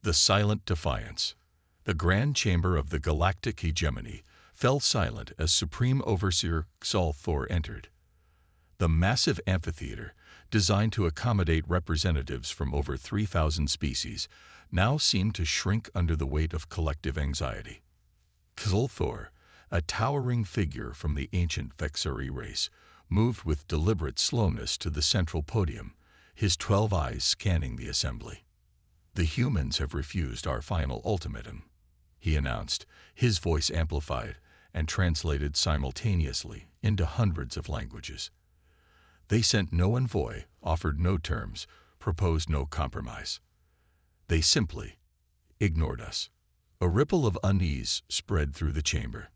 The silent defiance. The grand chamber of the galactic hegemony fell silent as Supreme Overseer Xol entered. The massive amphitheater, designed to accommodate representatives from over 3,000 species, now seemed to shrink under the weight of collective anxiety. Xol, a towering figure from the ancient Vexari race, moved with deliberate slowness to the central podium, his 12 eyes scanning the assembly. "The humans have refused our final ultimatum," he announced, his voice amplified and translated simultaneously into hundreds of languages. "They sent no envoy, offered no terms, proposed no compromise. They simply ignored us." A ripple of unease spread through the chamber.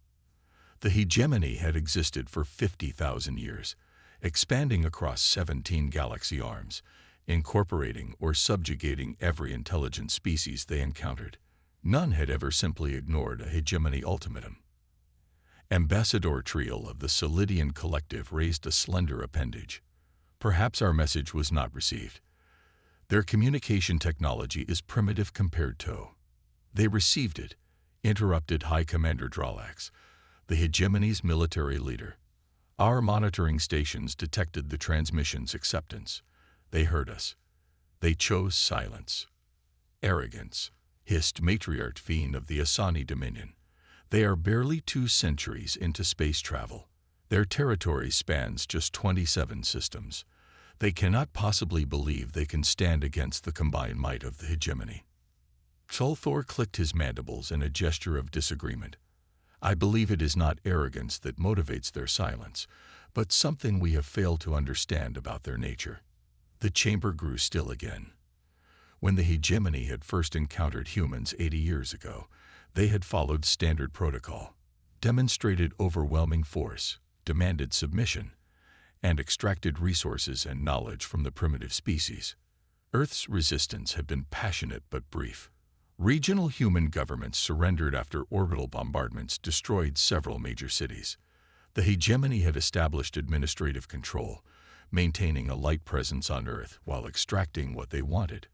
The hegemony had existed for 50,000 years, expanding across 17 galaxy arms, incorporating or subjugating every intelligent species they encountered. None had ever simply ignored a hegemony ultimatum. Ambassador Triel of the Solidian Collective raised a slender appendage. "Perhaps our message was not received. Their communication technology is primitive compared to." "They received it," interrupted High Commander Dralax, the hegemony's military leader. "Our monitoring stations detected the transmission's acceptance. They heard us. They chose silence." "Arrogance," hissed Matriarch Fiend of the Asani Dominion. "They are barely 2 centuries into space travel. Their territory spans just 27 systems. They cannot possibly believe they can stand against the combined might of the hegemony." Xol clicked his mandibles in a gesture of disagreement. "I believe it is not arrogance that motivates their silence, but something we have failed to understand about their nature." The chamber grew still again. When the hegemony had first encountered humans 80 years ago, they had followed standard protocol, demonstrated overwhelming force, demanded submission, and extracted resources and knowledge from the primitive species. Earth's resistance had been passionate but brief. Regional human governments surrendered after orbital bombardments destroyed several major cities. The hegemony had established administrative control, maintaining a light presence on Earth while extracting what they wanted: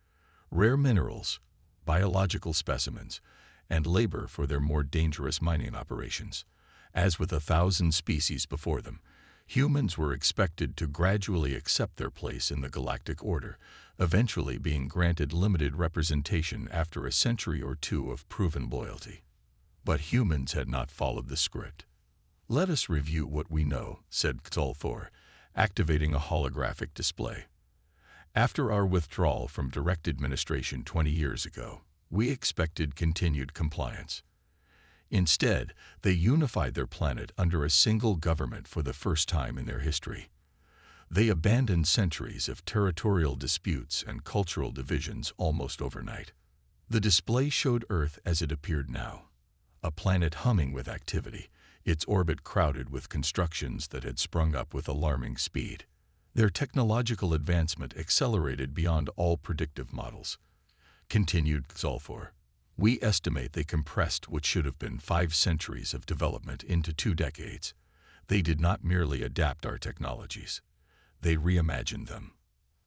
rare minerals, biological specimens, and labor for their more dangerous mining operations. As with 1,000 species before them, humans were expected to gradually accept their place in the galactic order, eventually being granted limited representation after a century or 2 of proven loyalty. But humans had not followed the script. "Let us review what we know," said Xol, activating a holographic display. "After our withdrawal from direct administration 20 years ago, we expected continued compliance. Instead, they unified their planet under a single government for the first time in their history. They abandoned centuries of territorial disputes and cultural divisions almost overnight." The display showed Earth as it appeared now, a planet humming with activity, its orbit crowded with constructions that had sprung up with alarming speed. Their technological advancement accelerated beyond all predictive models. Continued Xol, "We estimate they compressed what should have been 5 centuries of development into 2 decades. They did not merely adapt our technologies. They reimagined them."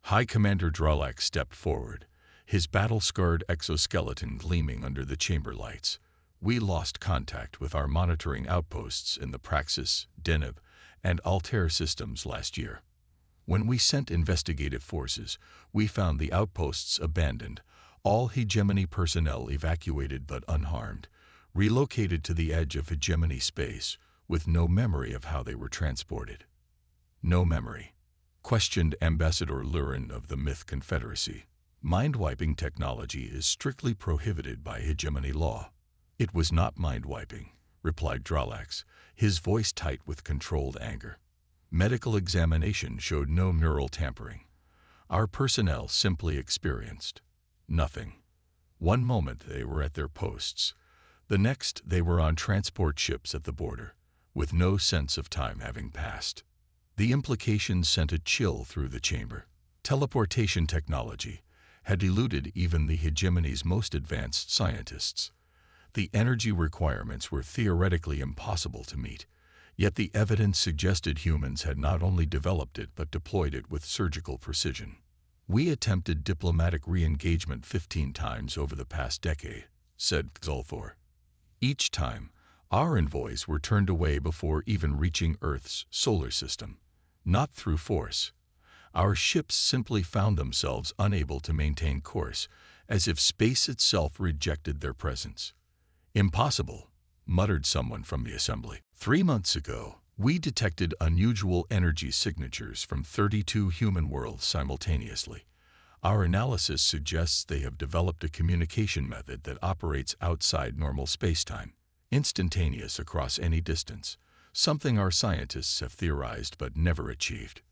High Commander Dralax stepped forward, his battle-scarred exoskeleton gleaming under the chamber lights. "We lost contact with our monitoring outposts in the Praxis, Deneb, and Altair systems last year. When we sent investigative forces, we found the outposts abandoned, all hegemony personnel evacuated but unharmed, relocated to the edge of hegemony space, with no memory of how they were transported." "No memory?" questioned Ambassador Lurin of the Myth Confederacy. "Mind-wiping technology is strictly prohibited by hegemony law." "It was not mind-wiping," replied Dralax, his voice tight with controlled anger. "Medical examination showed no neural tampering. Our personnel simply experienced nothing. One moment they were at their posts. The next they were on transport ships at the border, with no sense of time having passed." The implication sent a chill through the chamber. Teleportation technology had eluded even the hegemony's most advanced scientists. The energy requirements were theoretically impossible to meet, yet the evidence suggested humans had not only developed it but deployed it with surgical precision. "We attempted diplomatic re-engagement 15 times over the past decade," said Xulthor. "Each time, our envoys were turned away before even reaching Earth's solar system. Not through force. Our ships simply found themselves unable to maintain course, as if space itself rejected their presence." "Impossible," muttered someone from the assembly. "3 months ago, we detected unusual energy signatures from 32 human worlds simultaneously. Our analysis suggests they have developed a communication method that operates outside normal spacetime, instantaneous across any distance, something our scientists have theorized but never achieved."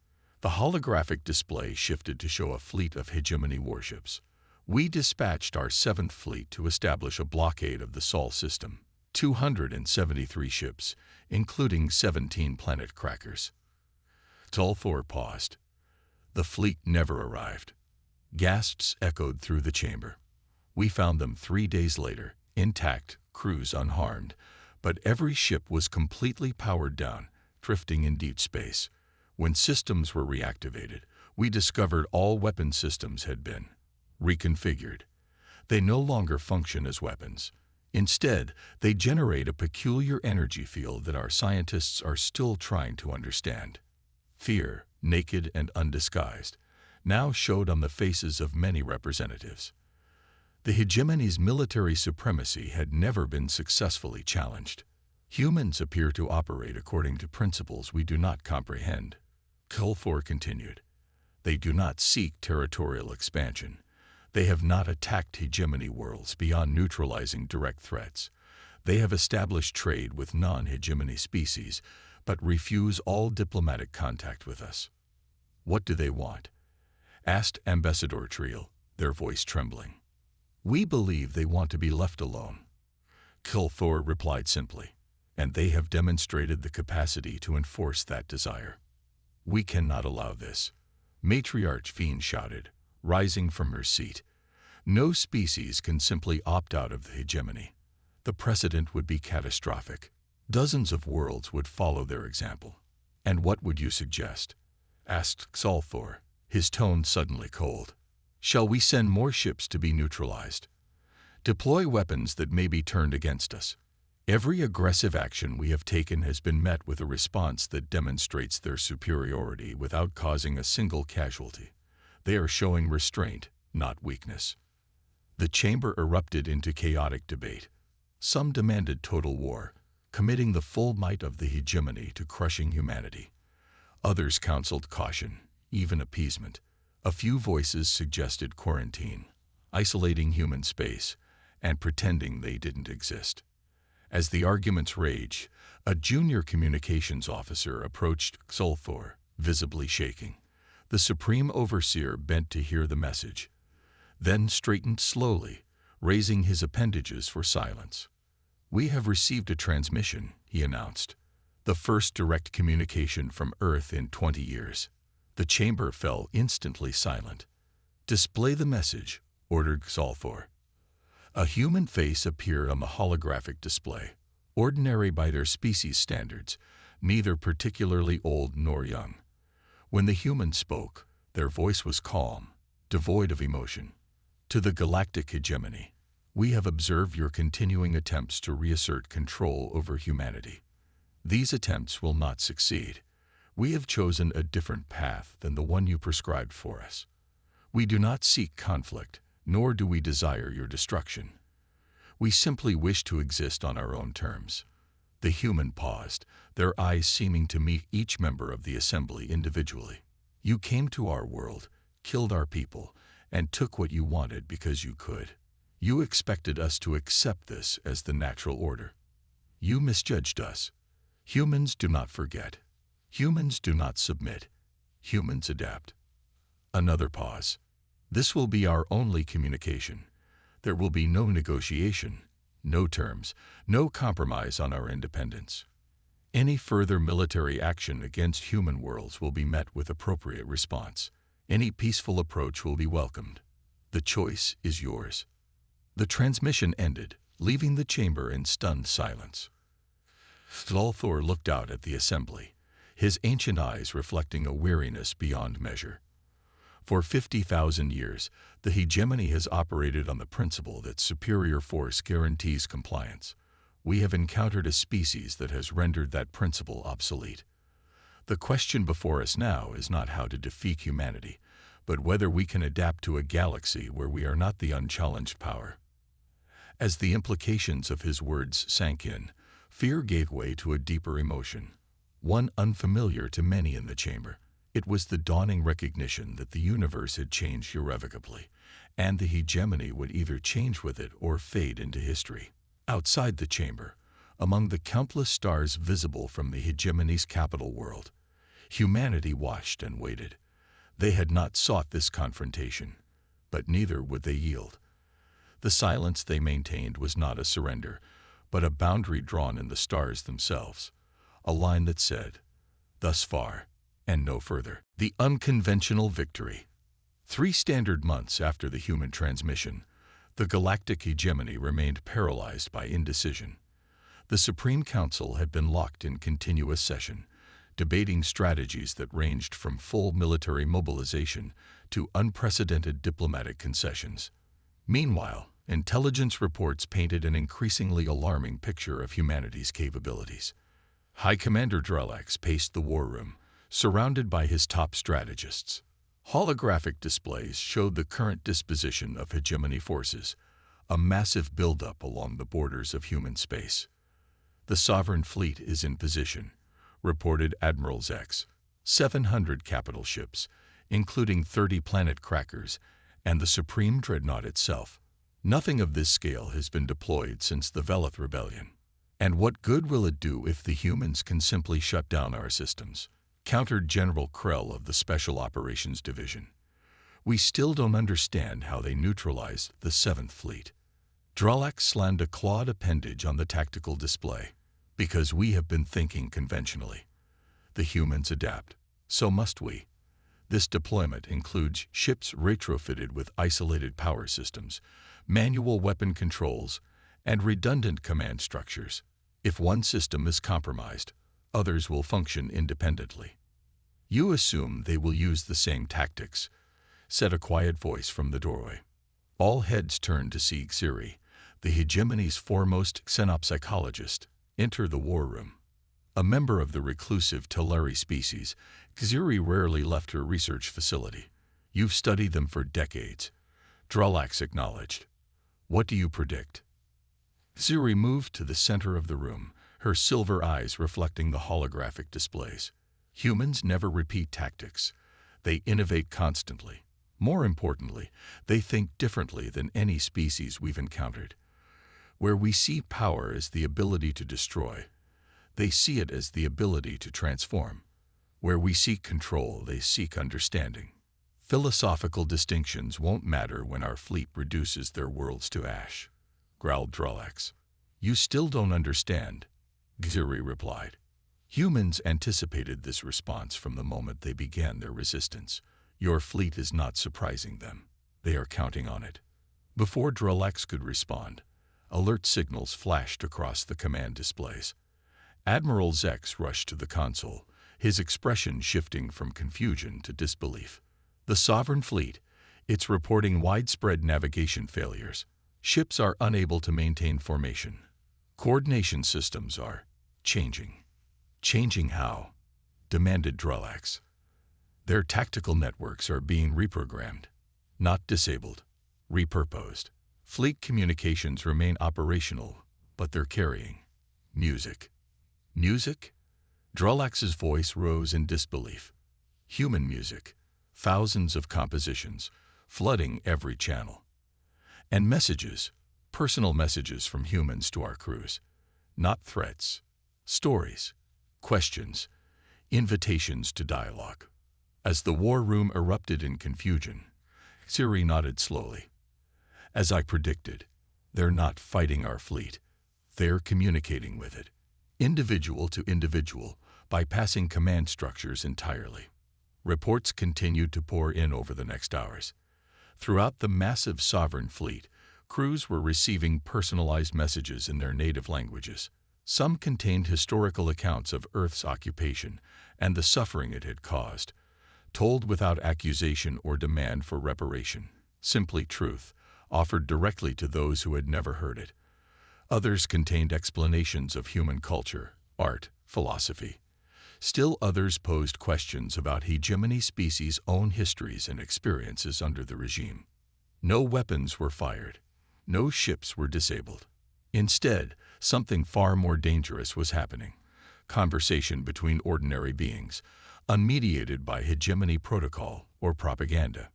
The holographic display shifted to show a fleet of hegemony warships. "We dispatched our 7th fleet to establish a blockade of the Sol system. 273 ships, including 17 planet crackers." Xulthor paused. "The fleet never arrived." Gasps echoed through the chamber. "We found them 3 days later, intact, crews unharmed, but every ship was completely powered down, drifting in deep space. When systems were reactivated, we discovered all weapon systems had been reconfigured. They no longer function as weapons. Instead, they generate a peculiar energy field that our scientists are still trying to understand." Fear, naked and undisguised, now showed on the faces of many representatives. The hegemony's military supremacy had never been successfully challenged. "Humans appear to operate according to principles we do not comprehend," Xulthor continued. "They do not seek territorial expansion. They have not attacked hegemony worlds beyond neutralizing direct threats. They have established trade with non-hegemony species, but refuse all diplomatic contact with us." "What do they want?" asked Ambassador Triel, their voice trembling. "We believe they want to be left alone," Xulthor replied simply, "and they have demonstrated the capacity to enforce that desire." "We cannot allow this," Matriarch Fiend shouted, rising from her seat. "No species can simply opt out of the hegemony. The precedent would be catastrophic. Dozens of worlds would follow their example." "And what would you suggest?" asked Xulthor, his tone suddenly cold. "Shall we send more ships to be neutralized? Deploy weapons that may be turned against us?" "Every aggressive action we have taken has been met with a response that demonstrates their superiority without causing a single casualty. They are showing restraint, not weakness." The chamber erupted into chaotic debate. Some demanded total war, committing the full might of the hegemony to crushing humanity. Others counseled caution, even appeasement. A few voices suggested quarantine, isolating human space, and pretending they didn't exist. As the arguments raged, a junior communications officer approached Xulthor, visibly shaking. The Supreme Overseer bent to hear the message, then straightened slowly, raising his appendages for silence. "We have received a transmission," he announced. "The first direct communication from Earth in 20 years. The chamber fell instantly silent. "Display the message," ordered Xulthor. A human face appeared on the holographic display, ordinary by their species standards, neither particularly old nor young. When the human spoke, their voice was calm, devoid of emotion. "To the Galactic Hegemony, we have observed your continuing attempts to reassert control over humanity. These attempts will not succeed. We have chosen a different path than the one you prescribed for us. We do not seek conflict, nor do we desire your destruction. We simply wish to exist on our own terms." The human paused, their eyes seeming to meet each member of the assembly individually. "You came to our world, killed our people, and took what you wanted because you could. You expected us to accept this as the natural order. You misjudged us. Humans do not forget. Humans do not submit. Humans adapt." Another pause. "This will be our only communication. There will be no negotiation, no terms, no compromise on our independence. Any further military action against human worlds will be met with appropriate response. Any peaceful approach will be welcomed. The choice is yours." The transmission ended, leaving the chamber in stunned silence. Xulthor looked out at the assembly, his ancient eyes reflecting a weariness beyond measure. For 50,000 years, the hegemony has operated on the principle that superior force guarantees compliance. We have encountered a species that has rendered that principle obsolete. The question before us now is not how to defeat humanity, but whether we can adapt to a galaxy where we are not the unchallenged power. As the implications of his words sank in, fear gave way to a deeper emotion, one unfamiliar to many in the chamber. It was the dawning recognition that the universe had changed irrevocably, and the hegemony would either change with it or fade into history. Outside the chamber, among the countless stars visible from the hegemony's capital world, humanity watched and waited. They had not sought this confrontation, but neither would they yield. The silence they maintained was not a surrender, but a boundary drawn in the stars themselves, a line that said, "Thus far, and no further." The unconventional victory. 3 standard months after the human transmission, the galactic hegemony remained paralyzed by indecision. The Supreme Council had been locked in continuous session, debating strategies that ranged from full military mobilization to unprecedented diplomatic concessions. Meanwhile, intelligence reports painted an increasingly alarming picture of humanity's capabilities. High Commander Drelax paced the war room, surrounded by his top strategists. Holographic displays showed the current disposition of hegemony forces, a massive buildup along the borders of human space. "The Sovereign Fleet is in position," reported Admiral Zex. 700 capital ships, including 30 planet crackers, and the Supreme Dreadnought itself. Nothing of this scale has been deployed since the Velith Rebellion. "And what good will it do if the humans can simply shut down our systems?" countered General Krell of the Special Operations Division. "We still don't understand how they neutralized the 7th Fleet." Drelax slammed a clawed appendage on the tactical display. "Because we have been thinking conventionally. The humans adapt. So must we. This deployment includes ships retrofitted with isolated power systems, manual weapon controls, and redundant command structures. If one system is compromised, others will function independently." "You assume they will use the same tactics," said a quiet voice from the doorway. All heads turned to see Xiri, the hegemony's foremost xenopsychologist, enter the war room. A member of the reclusive Teleri species, Xiri rarely left her research facility. "You've studied them for decades," Drelax acknowledged. "What do you predict?" Xiri moved to the center of the room, her silver eyes reflecting the holographic displays. "Humans never repeat tactics. They innovate constantly. More importantly, they think differently than any species we've encountered. Where we see power as the ability to destroy, they see it as the ability to transform. Where we seek control, they seek understanding. Philosophical distinctions won't matter when our fleet reduces their worlds to ash," growled Drelax. "You still don't understand," Xiri replied. "Humans anticipated this response from the moment they began their resistance. Your fleet is not surprising them. They are counting on it." Before Drelax could respond, alert signals flashed across the command displays. Admiral Zex rushed to the console, his expression shifting from confusion to disbelief. "The Sovereign Fleet, it's reporting widespread navigation failures. Ships are unable to maintain formation. Coordination systems are changing." "Changing how?" demanded Drelax. "Their tactical networks are being reprogrammed, not disabled, repurposed. Fleet communications remain operational, but they're carrying music." "Music?" Drelax's voice rose in disbelief. "Human music, thousands of compositions, flooding every channel. And messages, personal messages from humans to our crews. Not threats, stories, questions, invitations to dialogue." As the war room erupted in confusion, Xiri nodded slowly. "As I predicted, they're not fighting our fleet. They're communicating with it, individual to individual, bypassing command structures entirely." Reports continued to pour in over the next hours. Throughout the massive Sovereign Fleet, crews were receiving personalized messages in their native languages. Some contained historical accounts of Earth's occupation and the suffering it had caused, told without accusation or demand for reparation, simply truth, offered directly to those who had never heard it. Others contained explanations of human culture, art, philosophy. Still others posed questions about hegemony species' own histories and experiences under the regime. No weapons were fired. No ships were disabled. Instead, something far more dangerous was happening. Conversation between ordinary beings, unmediated by hegemony protocol or propaganda.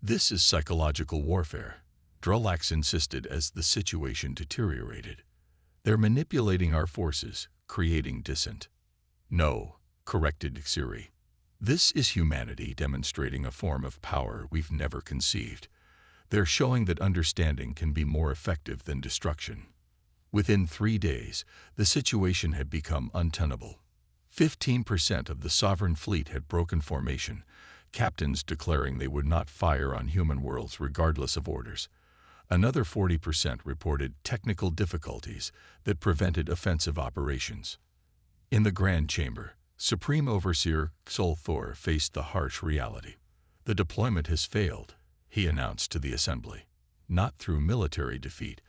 This is psychological warfare, Drulax insisted as the situation deteriorated. They're manipulating our forces, creating dissent. No, corrected Xiri. This is humanity demonstrating a form of power we've never conceived. They're showing that understanding can be more effective than destruction. Within 3 days, the situation had become untenable. 15% of the sovereign fleet had broken formation, captains declaring they would not fire on human worlds regardless of orders. Another 40% reported technical difficulties that prevented offensive operations. In the Grand Chamber, Supreme Overseer Xol faced the harsh reality. The deployment has failed, he announced to the Assembly. Not through military defeat,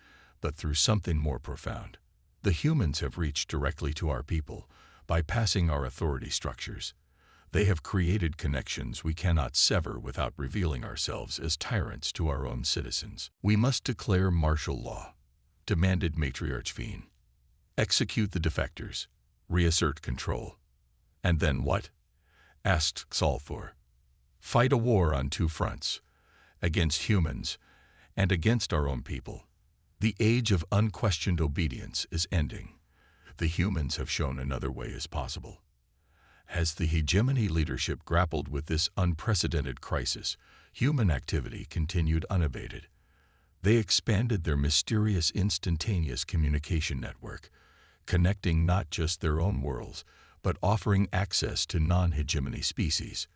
but through something more profound. The humans have reached directly to our people, bypassing our authority structures. They have created connections we cannot sever without revealing ourselves as tyrants to our own citizens. We must declare martial law, demanded Matriarch Veen. Execute the defectors, reassert control. And then what? Asked Xol. Fight a war on 2 fronts, against humans and against our own people. The age of unquestioned obedience is ending. The humans have shown another way is possible. As the hegemony leadership grappled with this unprecedented crisis, human activity continued unabated. They expanded their mysterious instantaneous communication network, connecting not just their own worlds, but offering access to non-hegemony species.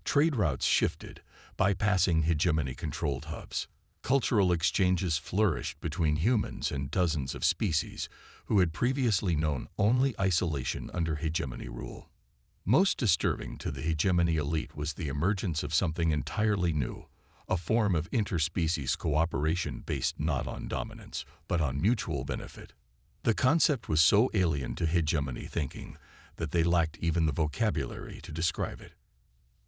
Trade routes shifted, bypassing hegemony-controlled hubs. Cultural exchanges flourished between humans and dozens of species who had previously known only isolation under hegemony rule. Most disturbing to the hegemony elite was the emergence of something entirely new, a form of interspecies cooperation based not on dominance, but on mutual benefit. The concept was so alien to hegemony thinking that they lacked even the vocabulary to describe it.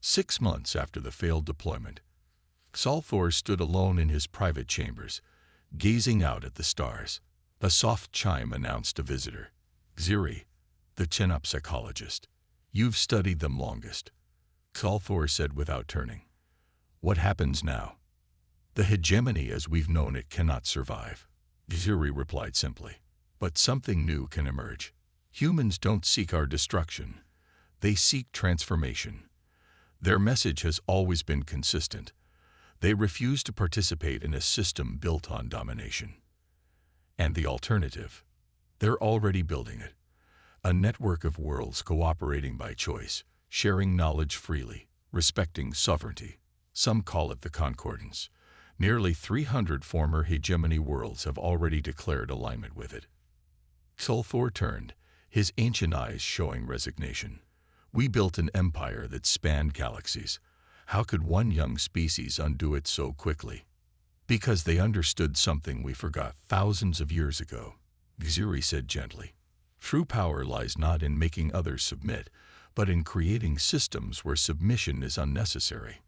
6 months after the failed deployment, Xol stood alone in his private chambers, gazing out at the stars. A soft chime announced a visitor. Xiri, the chin-up psychologist. You've studied them longest, Xol said without turning. What happens now? The hegemony as we've known it cannot survive, Xiri replied simply. But something new can emerge. Humans don't seek our destruction. They seek transformation. Their message has always been consistent. They refuse to participate in a system built on domination. And the alternative? They're already building it. A network of worlds cooperating by choice, sharing knowledge freely, respecting sovereignty. Some call it the Concordance. Nearly 300 former hegemony worlds have already declared alignment with it. Xol turned, his ancient eyes showing resignation. We built an empire that spanned galaxies. How could one young species undo it so quickly? Because they understood something we forgot thousands of years ago, Xiri said gently. True power lies not in making others submit, but in creating systems where submission is unnecessary.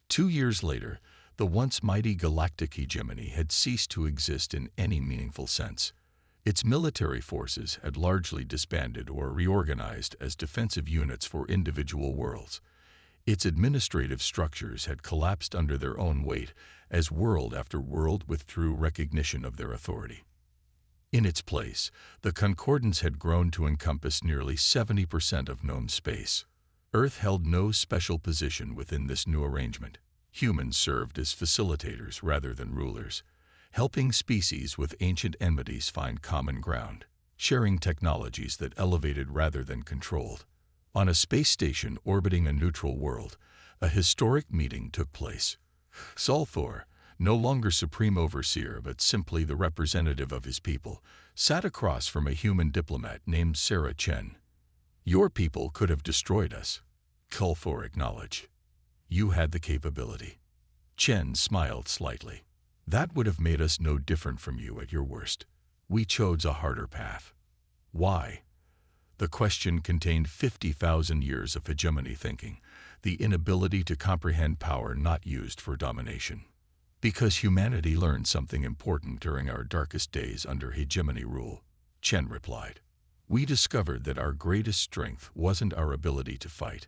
2 years later, the once mighty galactic hegemony had ceased to exist in any meaningful sense. Its military forces had largely disbanded or reorganized as defensive units for individual worlds. Its administrative structures had collapsed under their own weight as world after world withdrew recognition of their authority. In its place, the Concordance had grown to encompass nearly 70% of known space. Earth held no special position within this new arrangement. Humans served as facilitators rather than rulers, helping species with ancient enmities find common ground, sharing technologies that elevated rather than controlled. On a space station orbiting a neutral world, a historic meeting took place. Xol, no longer Supreme Overseer but simply the representative of his people, sat across from a human diplomat named Sarah Chen. Your people could have destroyed us, Xol acknowledged. You had the capability. Chen smiled slightly. That would have made us no different from you at your worst. We chose a harder path. Why? The question contained 50,000 years of hegemony thinking, the inability to comprehend power not used for domination. Because humanity learned something important during our darkest days under hegemony rule, Chen replied. We discovered that our greatest strength wasn't our ability to fight,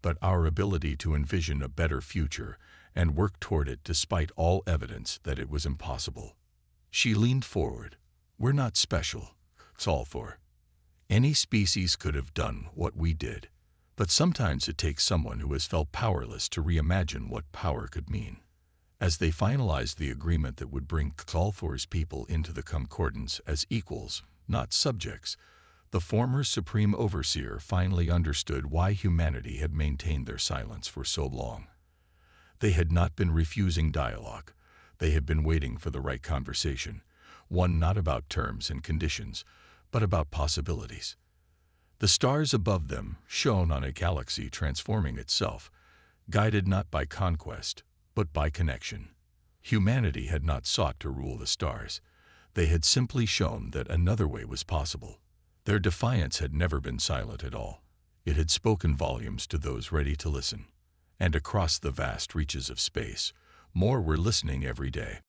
but our ability to envision a better future and work toward it despite all evidence that it was impossible. She leaned forward. We're not special. It's all for. Any species could have done what we did, but sometimes it takes someone who has felt powerless to reimagine what power could mean. As they finalized the agreement that would bring Clotho's people into the Concordance as equals, not subjects, the former Supreme Overseer finally understood why humanity had maintained their silence for so long. They had not been refusing dialogue. They had been waiting for the right conversation, one not about terms and conditions, but about possibilities. The stars above them shone on a galaxy transforming itself, guided not by conquest, but by connection. Humanity had not sought to rule the stars. They had simply shown that another way was possible. Their defiance had never been silent at all. It had spoken volumes to those ready to listen. And across the vast reaches of space, more were listening every day.